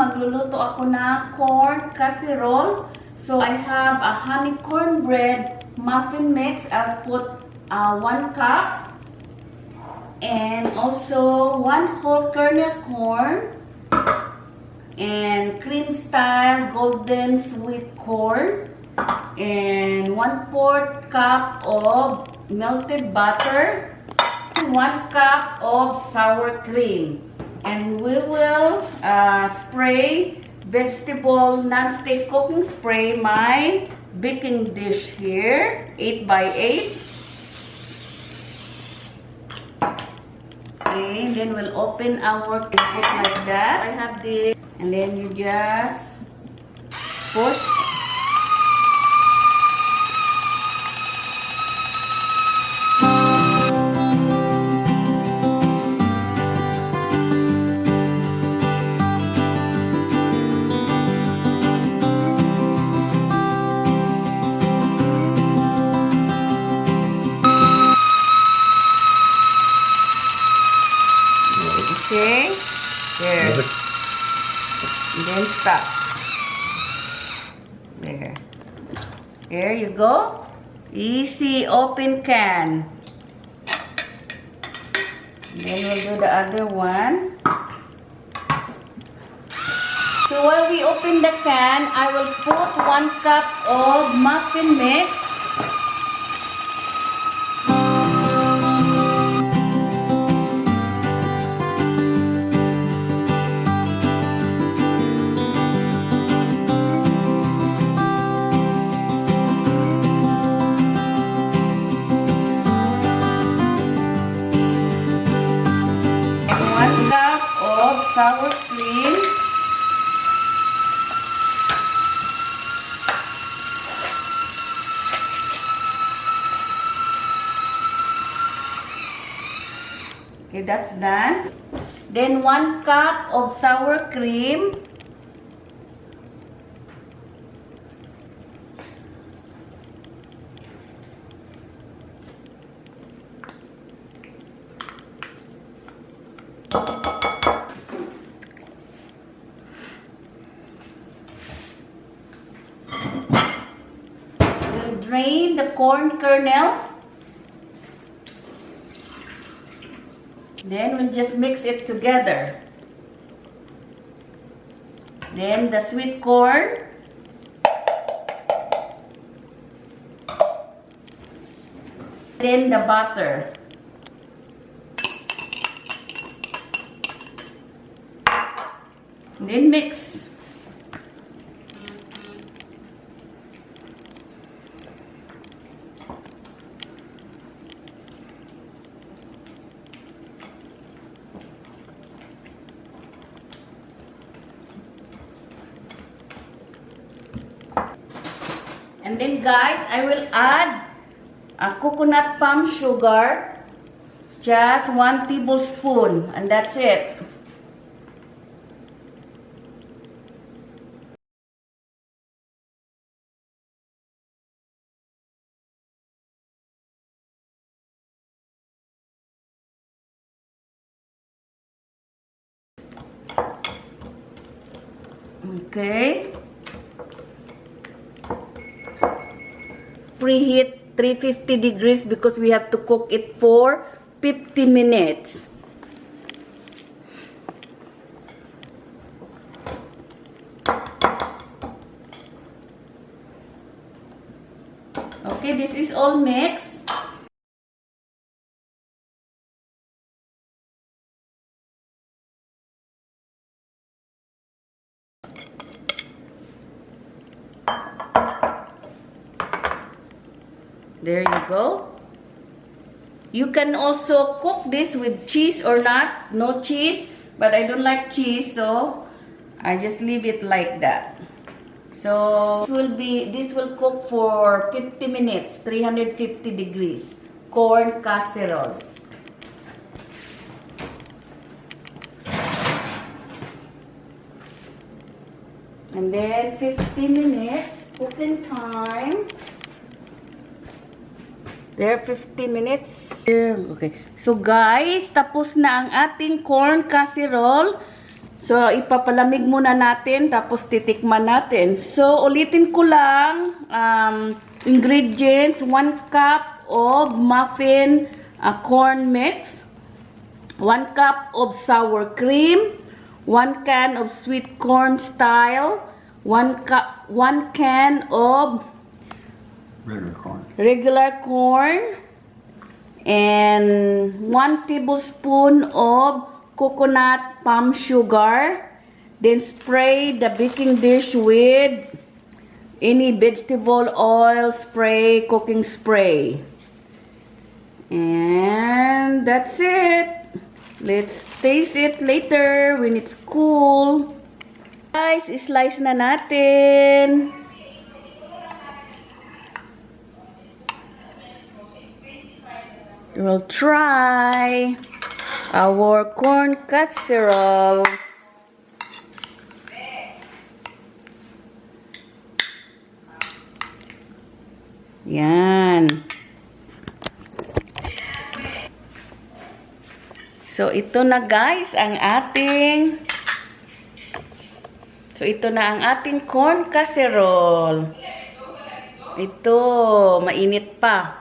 magluluto ako na corn casserole. So I have a honey cornbread muffin mix. I'll put 1 cup. And also 1 whole kernel corn. And cream style golden sweet corn. And 1/4 cup of melted butter. 1 cup of sour cream. And we will spray vegetable non-stick cooking spray my baking dish here, 8 by 8. Okay, and then we'll open our cook like that. I have this, and then you just push. Okay, there, and then stop. There you go. Easy open can. And then we'll do the other one. So while we open the can, I will put 1 cup of muffin mix. Sour cream. Okay, that's done. Then 1 cup of sour cream. Drain the corn kernel. Then we'll just mix it together. Then the sweet corn. Then the butter. Then mix. And then guys, I will add a coconut palm sugar, just 1 tablespoon, and that's it. Okay. Preheat 350 degrees because we have to cook it for 50 minutes. Okay, this is all mixed. There you go. You can also cook this with cheese or not. No cheese, but I don't like cheese, so I just leave it like that. So this will cook for 50 minutes, 350 degrees. Corn casserole. And then 50 minutes cooking time. There, 50 minutes. Okay. So guys, tapos na ang ating corn casserole. So, ipapalamig muna natin, tapos titikman natin. So, ulitin ko lang, ingredients, 1 cup of muffin corn mix, 1 cup of sour cream, 1 can of sweet corn style, 1 can of regular corn, and 1 tablespoon of coconut palm sugar. Then spray the baking dish with any vegetable oil spray, cooking spray. And that's it. Let's taste it later when it's cool. Guys, slice na natin. We'll try our corn casserole. Yan. So, ito na guys ang ating corn casserole. Ito, mainit pa.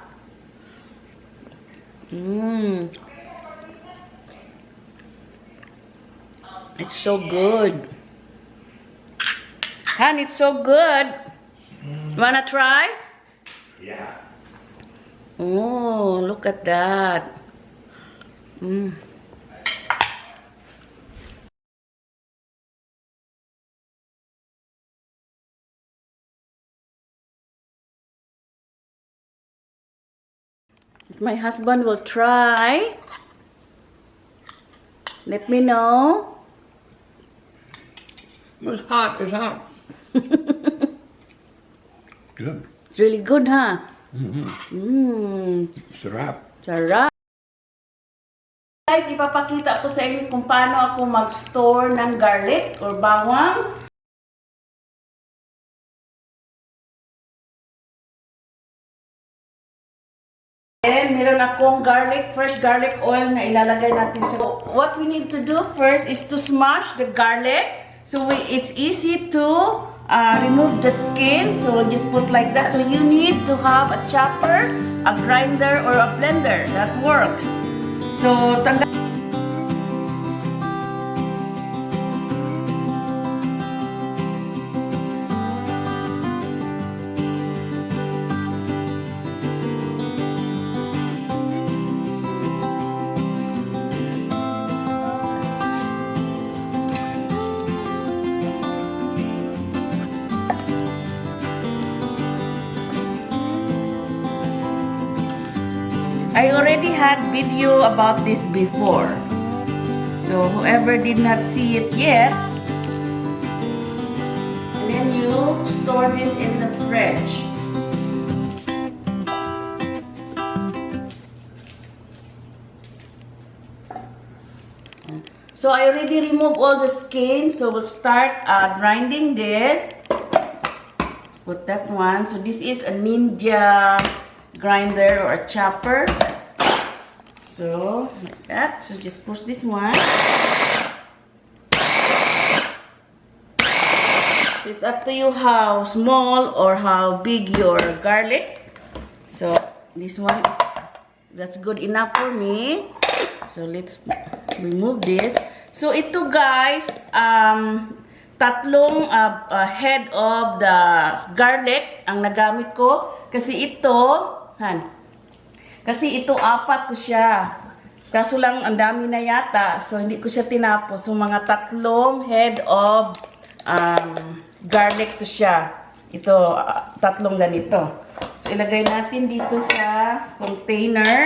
It's so good. Han, it's so good. Wanna try? Yeah. Oh, look at that. If my husband will try, let me know. It's hot. It's hot. Good. It's really good, huh? Sarap. Sarap. Guys, ipapakita ko sa inyo kung paano ako mag-store ng garlic or bawang. And meron akong fresh garlic oil na ilalagay natin sa... What we need to do first is to smash the garlic. So it's easy to remove the skin. So just put like that. So you need to have a chopper, a grinder, or a blender. That works. So tanggal... I already had video about this before. So whoever did not see it yet, then you store this in the fridge. So I already removed all the skin. So we'll start grinding this. Put that one. So this is a Ninja grinder or a chopper. So like that. So just push this one. It's up to you how small or how big your garlic. So this one, that's good enough for me. So let's remove this. So ito guys, tatlong head of the garlic ang nagamit ko. Kasi ito, kasi ito apat to siya. Kaso lang ang dami na yata. So hindi ko siya tinapos. So mga tatlong head of garlic to siya. Ito, tatlong ganito. So ilagay natin dito sa container.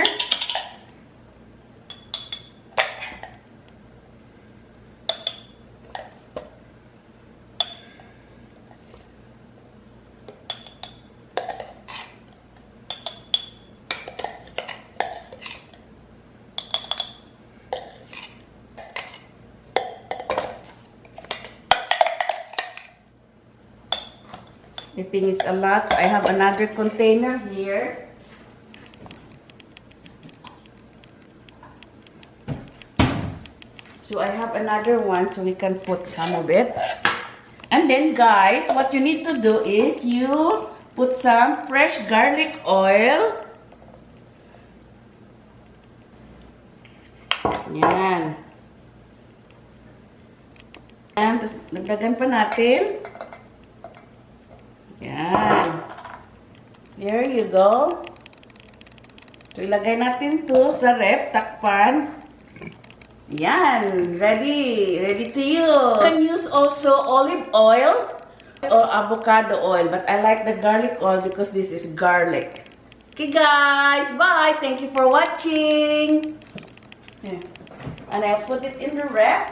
I think it's a lot, so I have another container here. So I have another one, so we can put some of it. And then guys, what you need to do is you put some fresh garlic oil. Yan. Yan, tapos nagdagan pa natin. Yan. There you go. So, ilagay natin to sa ref, takpan. Yan, ready. Ready to use. You can use also olive oil or avocado oil, but I like the garlic oil because this is garlic. Okay guys, bye. Thank you for watching. Yeah. And I put it in the ref.